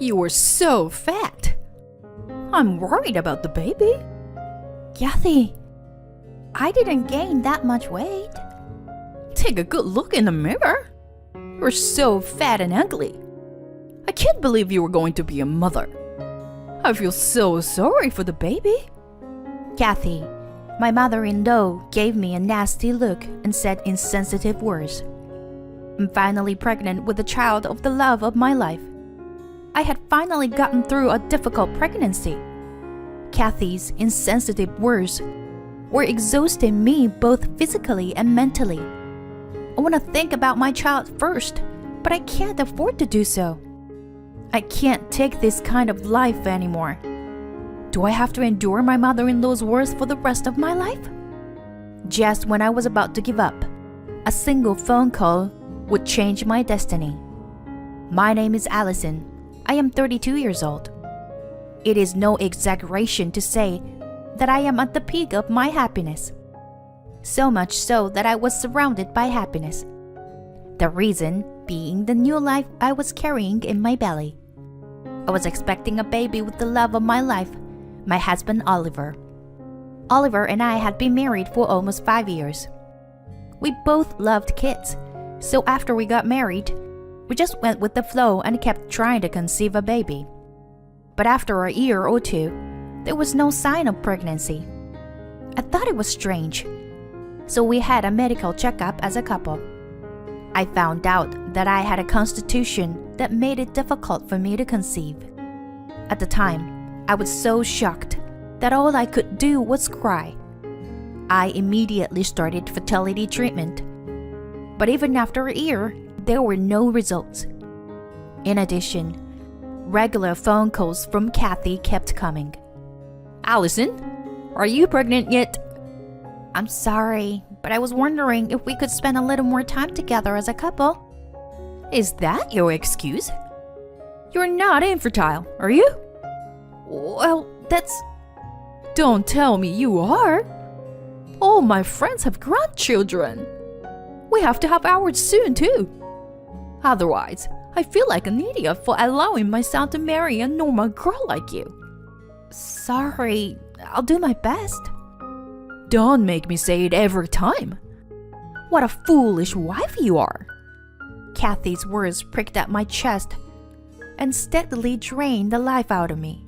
You were so fat. I'm worried about the baby. Kathy, I didn't gain that much weight. Take a good look in the mirror. You're so fat and ugly. I can't believe you were going to be a mother. I feel so sorry for the baby. Kathy, my mother-in-law gave me a nasty look and said insensitive words. I'm finally pregnant with the child of the love of my life. I had finally gotten through a difficult pregnancy. Kathy's insensitive words were exhausting me both physically and mentally. I want to think about my child first, but I can't afford to do so. I can't take this kind of life anymore. Do I have to endure my mother-in-law's words for the rest of my life? Just when I was about to give up, a single phone call would change my destiny. My name is Allison. I am 32 years old. It is no exaggeration to say that I am at the peak of my happiness. So much so that I was surrounded by happiness. The reason being the new life I was carrying in my belly. I was expecting a baby with the love of my life, my husband Oliver. Oliver and I had been married for almost 5 years. We both loved kids, so after we got married, we just went with the flow and kept trying to conceive a baby. But after a year or two, there was no sign of pregnancy. I thought it was strange, so we had a medical checkup as a couple. I found out that I had a constitution that made it difficult for me to conceive. At the time, I was so shocked that all I could do was cry. I immediately started fertility treatment, but even after a year, there were no results. In addition, regular phone calls from Kathy kept coming. Allison, are you pregnant yet? I'm sorry, but I was wondering if we could spend a little more time together as a couple. Is that your excuse? You're not infertile, are you? Well, that's... Don't tell me you are. All my friends have grandchildren. We have to have ours soon too. Otherwise, I feel like an idiot for allowing my son to marry a normal girl like you. Sorry, I'll do my best. Don't make me say it every time. What a foolish wife you are. Kathy's words pricked at my chest and steadily drained the life out of me.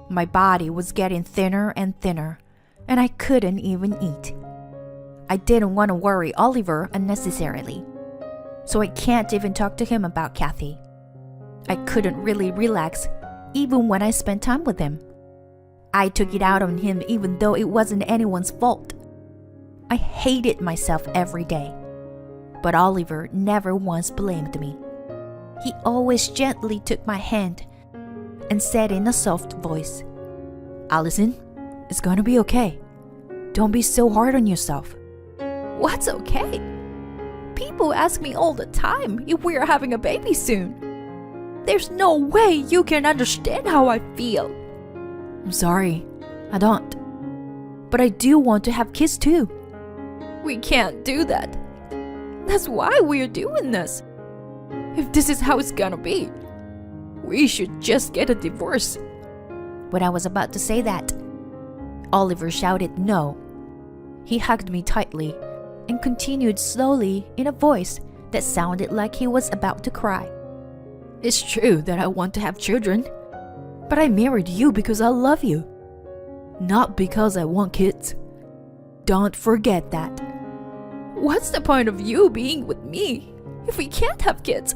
My body was getting thinner and thinner, and I couldn't even eat. I didn't want to worry Oliver unnecessarily, so I can't even talk to him about Kathy. I couldn't really relax even when I spent time with him. I took it out on him even though it wasn't anyone's fault. I hated myself every day, but Oliver never once blamed me. He always gently took my hand and said in a soft voice, Allison, it's gonna be okay. Don't be so hard on yourself. What's okay? People ask me all the time if we are having a baby soon. There's no way you can understand how I feel. I'm sorry, I don't. But I do want to have kids too. We can't do that. That's why we're doing this. If this is how it's gonna be, we should just get a divorce. When I was about to say that, Oliver shouted no. He hugged me tightly and continued slowly in a voice that sounded like he was about to cry. It's true that I want to have children, but I married you because I love you, not because I want kids. Don't forget that. What's the point of you being with me if we can't have kids?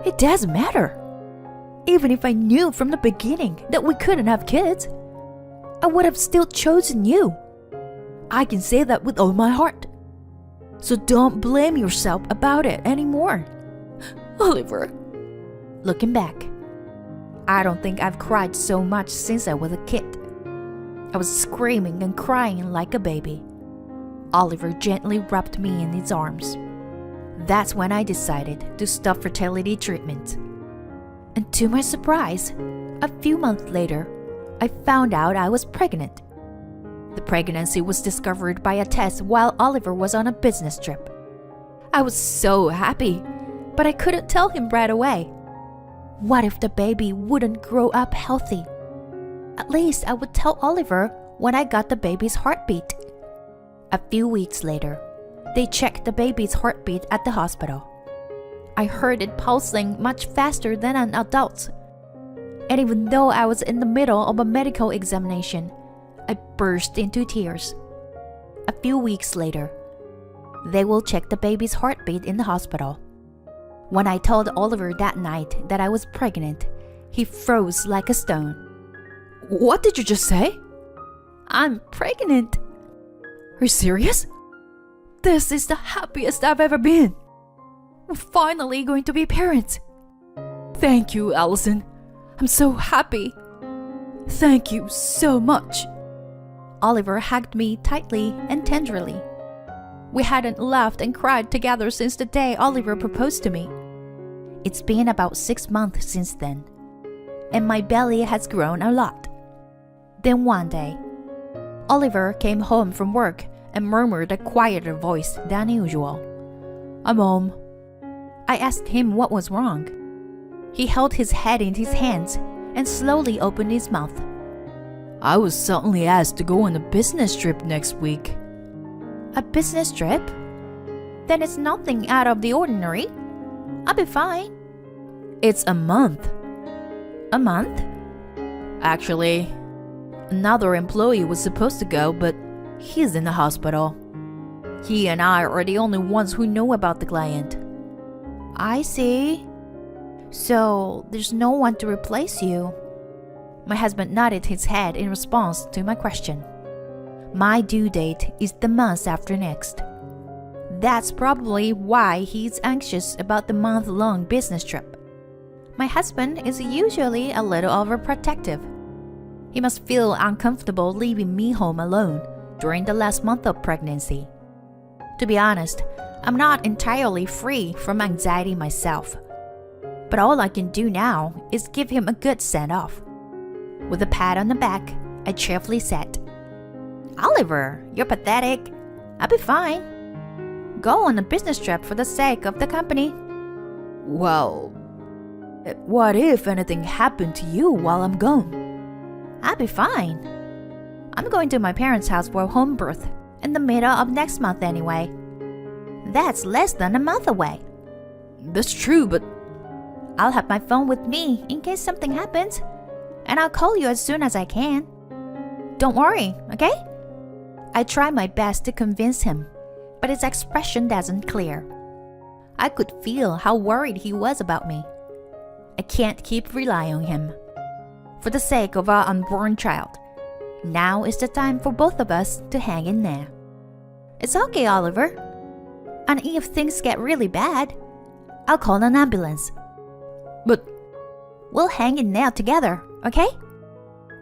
It doesn't matter. Even if I knew from the beginning that we couldn't have kids, I would have still chosen you. I can say that with all my heart. So don't blame yourself about it anymore. Oliver. Looking back, I don't think I've cried so much since I was a kid. I was screaming and crying like a baby. Oliver gently wrapped me in his arms. That's when I decided to stop fertility treatment. And to my surprise, a few months later, I found out I was pregnant. The pregnancy was discovered by a test while Oliver was on a business trip. I was so happy, but I couldn't tell him right away. What if the baby wouldn't grow up healthy? At least I would tell Oliver when I got the baby's heartbeat. A few weeks later, they checked the baby's heartbeat at the hospital. I heard it pulsing much faster than an adult. And even though I was in the middle of a medical examination, I burst into tears. A few weeks later, they will check the baby's heartbeat in the hospital. When I told Oliver that night that I was pregnant, he froze like a stone. What did you just say? I'm pregnant. Are you serious? This is the happiest I've ever been. We're finally going to be parents. Thank you, Allison. I'm so happy. Thank you so much. Oliver hugged me tightly and tenderly. We hadn't laughed and cried together since the day Oliver proposed to me. It's been about 6 months since then, and my belly has grown a lot. Then one day, Oliver came home from work and murmured a quieter voice than usual. I'm home. I asked him what was wrong. He held his head in his hands and slowly opened his mouth. I was suddenly asked to go on a business trip next week. A business trip? Then it's nothing out of the ordinary. I'll be fine. It's a month. A month? Actually, another employee was supposed to go, but he's in the hospital. He and I are the only ones who know about the client. I see. So there's no one to replace you. My husband nodded his head in response to my question. My due date is the month after next. That's probably why he's anxious about the month-long business trip. My husband is usually a little overprotective. He must feel uncomfortable leaving me home alone during the last month of pregnancy. To be honest, I'm not entirely free from anxiety myself. But all I can do now is give him a good send-off. With a pat on the back, I cheerfully said, Oliver, you're pathetic. I'll be fine. Go on a business trip for the sake of the company. Well, what if anything happened to you while I'm gone? I'll be fine. I'm going to my parents' house for a home birth in the middle of next month anyway. That's less than a month away. That's true, but I'll have my phone with me in case something happens, and I'll call you as soon as I can. Don't worry, okay? I try my best to convince him, but his expression doesn't clear. I could feel how worried he was about me. I can't keep relying on him. For the sake of our unborn child, now is the time for both of us to hang in there. It's okay, Oliver. And if things get really bad, I'll call an ambulance. But we'll hang in there together, okay?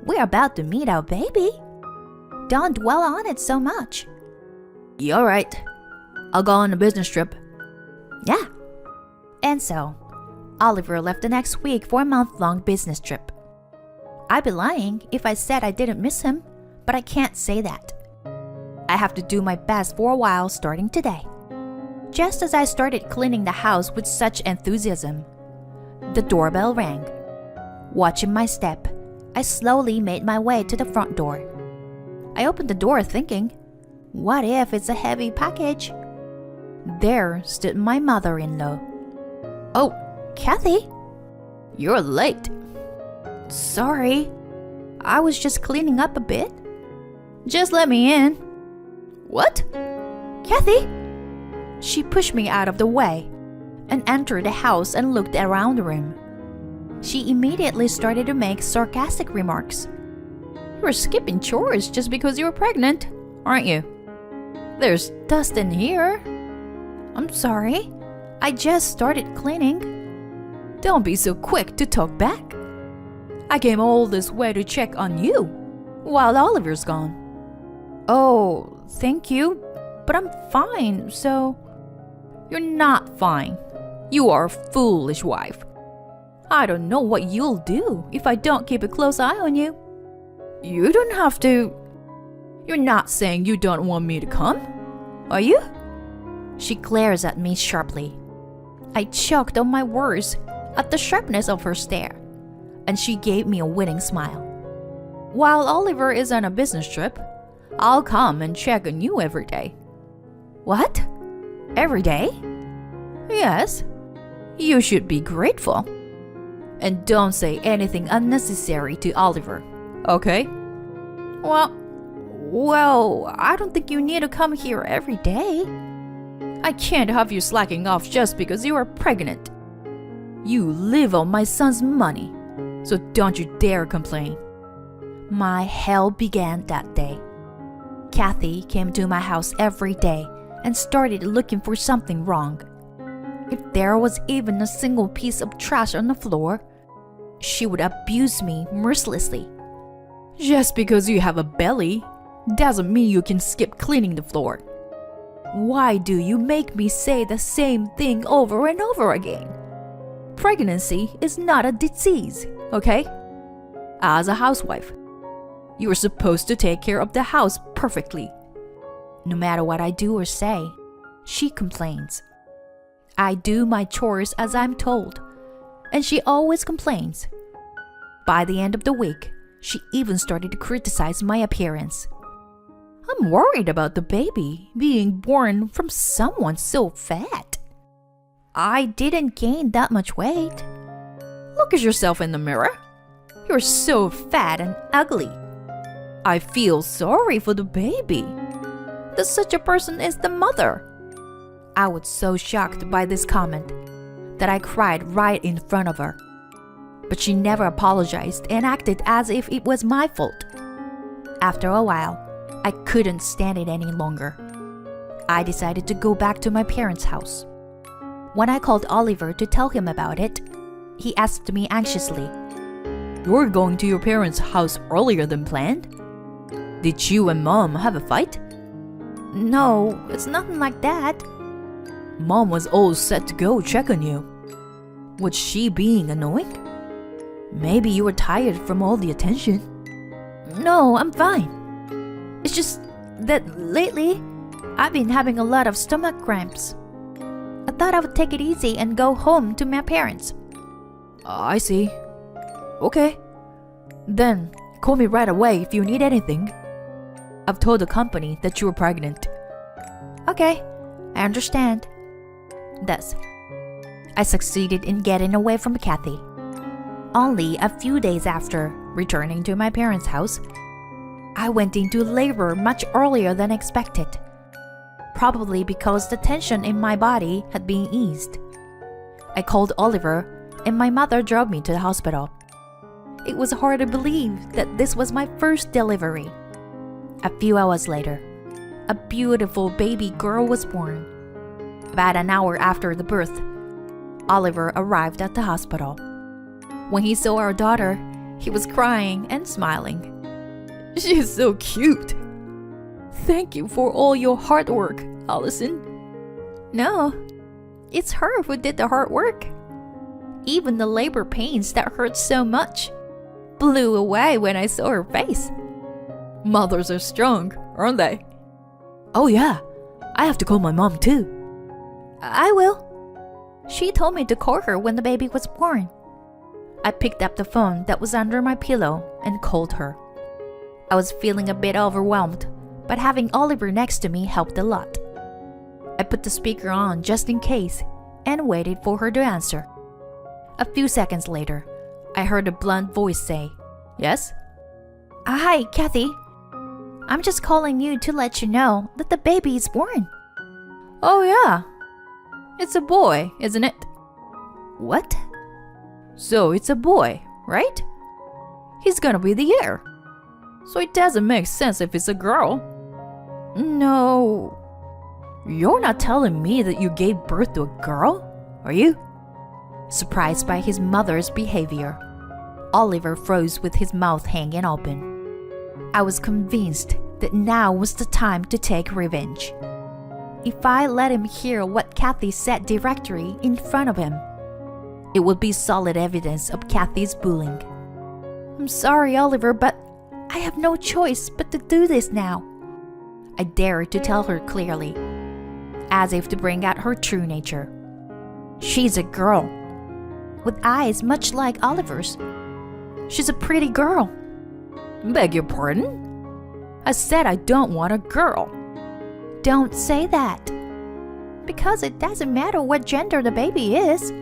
We're about to meet our baby. Don't dwell on it so much. You're right. I'll go on a business trip. Yeah. And so, Oliver left the next week for a month-long business trip. I'd be lying if I said I didn't miss him, but I can't say that. I have to do my best for a while starting today. Just as I started cleaning the house with such enthusiasm, the doorbell rang. Watching my step, I slowly made my way to the front door. I opened the door thinking, what if it's a heavy package? There stood my mother-in-law. Oh, Kathy? You're late. Sorry, I was just cleaning up a bit. Just let me in. What? Kathy? She pushed me out of the way and entered the house and looked around the room. She immediately started to make sarcastic remarks. You're skipping chores just because you're pregnant, aren't you? There's dust in here. I'm sorry, I just started cleaning. Don't be so quick to talk back. I came all this way to check on you while Oliver's gone. Oh, thank you, but I'm fine, so... You're not fine. You are a foolish wife. I don't know what you'll do if I don't keep a close eye on you. You don't have to. You're not saying you don't want me to come, are you? She glares at me sharply. I choked on my words at the sharpness of her stare, and she gave me a winning smile. While Oliver is on a business trip, I'll come and check on you every day. What? Every day? Yes. You should be grateful. And don't say anything unnecessary to Oliver, okay? Well, I don't think you need to come here every day. I can't have you slacking off just because you are pregnant. You live on my son's money, so don't you dare complain. My hell began that day. Kathy came to my house every day and started looking for something wrong. If there was even a single piece of trash on the floor, she would abuse me mercilessly. Just because you have a belly doesn't mean you can skip cleaning the floor. Why do you make me say the same thing over and over again? Pregnancy is not a disease, okay? As a housewife, you are supposed to take care of the house perfectly. No matter what I do or say, she complains. I do my chores as I'm told, and she always complains. By the end of the week, she even started to criticize my appearance. I'm worried about the baby being born from someone so fat. I didn't gain that much weight. Look at yourself in the mirror. You're so fat and ugly. I feel sorry for the baby. That such a person is the mother. I was so shocked by this comment that I cried right in front of her. But she never apologized and acted as if it was my fault. After a while, I couldn't stand it any longer. I decided to go back to my parents' house. When I called Oliver to tell him about it, he asked me anxiously, "You're going to your parents' house earlier than planned? Did you and Mom have a fight?" "No, it's nothing like that." Mom was all set to go check on you. Was she being annoying? Maybe you were tired from all the attention. "No, I'm fine. It's just that lately, I've been having a lot of stomach cramps. I thought I would take it easy and go home to my parents." I see. Okay. Then, call me right away if you need anything. I've told the company that you were pregnant. Okay, I understand. Thus, I succeeded in getting away from Kathy. Only a few days after returning to my parents' house, I went into labor much earlier than expected, probably because the tension in my body had been eased. I called Oliver, and my mother drove me to the hospital. It was hard to believe that this was my first delivery. A few hours later, a beautiful baby girl was born. About an hour after the birth, Oliver arrived at the hospital. When he saw our daughter, he was crying and smiling. She's so cute. Thank you for all your hard work, Allison. No, it's her who did the hard work. Even the labor pains that hurt so much blew away when I saw her face. Mothers are strong, aren't they? Oh yeah, I have to call my mom too. I will. She told me to call her when the baby was born. I picked up the phone that was under my pillow and called her. I was feeling a bit overwhelmed, but having Oliver next to me helped a lot. I put the speaker on just in case and waited for her to answer. A few seconds later, I heard a blunt voice say, "Yes?" "Hi, Kathy. I'm just calling you to let you know that the baby is born." "Oh yeah. It's a boy, isn't it?" "What?" "So it's a boy, right? He's gonna be the heir. So it doesn't make sense if it's a girl." "No." "You're not telling me that you gave birth to a girl, are you?" Surprised by his mother's behavior, Oliver froze with his mouth hanging open. I was convinced that now was the time to take revenge. If I let him hear what Kathy said directly in front of him, it would be solid evidence of Kathy's bullying. "I'm sorry, Oliver, but I have no choice but to do this now." I dared to tell her clearly, as if to bring out her true nature. "She's a girl. with eyes much like Oliver's. She's a pretty girl. Beg your pardon? I said I don't want a girl. Don't say that. Because it doesn't matter what gender the baby is.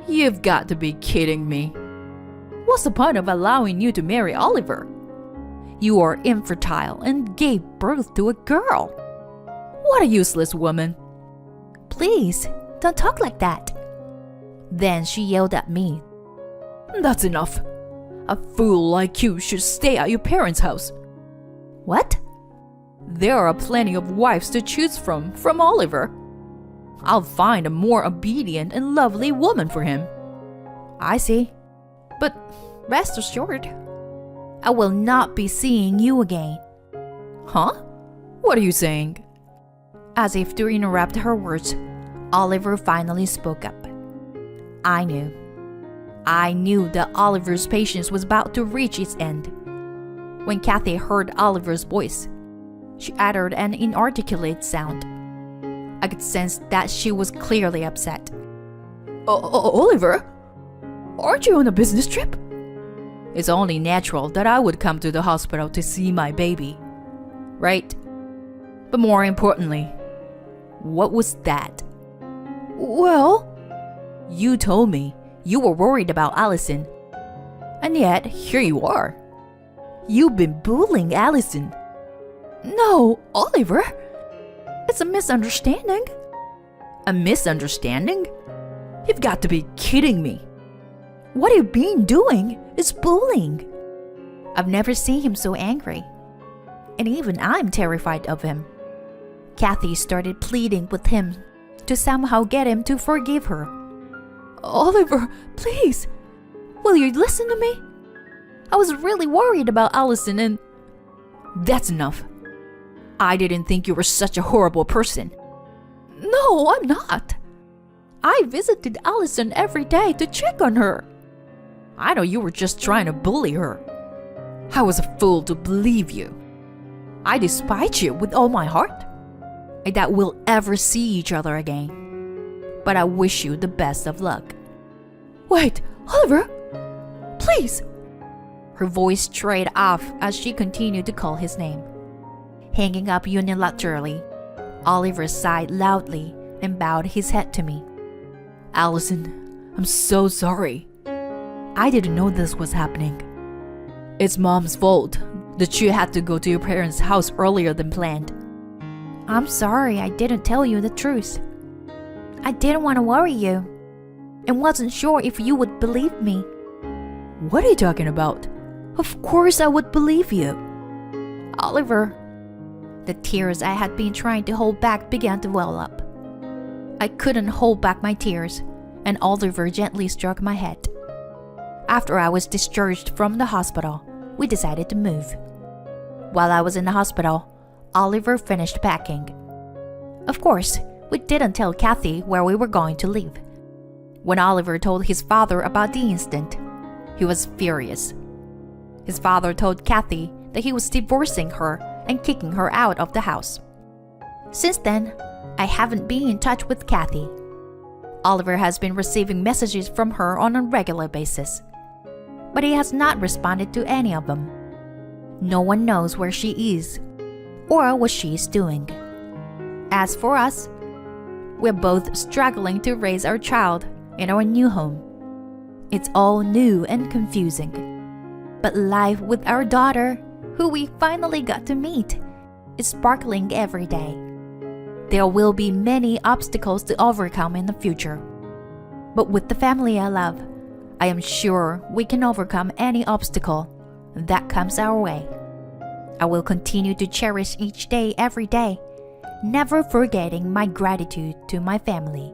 You've got to be kidding me. What's the point of allowing you to marry Oliver? You are infertile and gave birth to a girl. What a useless woman. Please, don't talk like that. Then she yelled at me. That's enough. A fool like you should stay at your parents' house. What? There are plenty of wives to choose from Oliver. I'll find a more obedient and lovely woman for him. I see. But rest assured, I will not be seeing you again. Huh? What are you saying? As if to interrupt her words, Oliver finally spoke up. I knew that Oliver's patience was about to reach its end. When Kathy heard Oliver's voice, she uttered an inarticulate sound. I could sense that she was clearly upset. Oliver? Aren't you on a business trip? It's only natural that I would come to the hospital to see my baby. Right? But more importantly, what was that? Well, you told me you were worried about Allison. And yet, here you are. You've been bullying Allison. No, Oliver. It's a misunderstanding. A misunderstanding? You've got to be kidding me. What you've been doing is bullying. I've never seen him so angry. And even I'm terrified of him. Kathy started pleading with him to somehow get him to forgive her. Oliver, please, will you listen to me? I was really worried about Allison and... That's enough. I didn't think you were such a horrible person. No, I'm not. I visited Allison every day to check on her. I know you were just trying to bully her. I was a fool to believe you. I despise you with all my heart. I doubt we'll ever see each other again. But I wish you the best of luck. Wait, Oliver! Please! Her voice trailed off as she continued to call his name. Hanging up unilaterally, Oliver sighed loudly and bowed his head to me. Allison, I'm so sorry. I didn't know this was happening. It's Mom's fault that you had to go to your parents' house earlier than planned. I'm sorry I didn't tell you the truth. I didn't want to worry you and wasn't sure if you would believe me. What are you talking about? Of course I would believe you. Oliver. The tears I had been trying to hold back began to well up. I couldn't hold back my tears, and Oliver gently stroked my head. After I was discharged from the hospital, we decided to move. While I was in the hospital, Oliver finished packing. Of course, we didn't tell Kathy where we were going to live. When Oliver told his father about the incident, he was furious. His father told Kathy that he was divorcing her and kicking her out of the house. Since then, I haven't been in touch with Kathy. Oliver has been receiving messages from her on a regular basis, but he has not responded to any of them. No one knows where she is or what she is doing. As for us, we're both struggling to raise our child in our new home. It's all new and confusing, but life with our daughter, who we finally got to meet, is sparkling every day. There will be many obstacles to overcome in the future, but with the family I love, I am sure we can overcome any obstacle that comes our way. I will continue to cherish each day every day, never forgetting my gratitude to my family.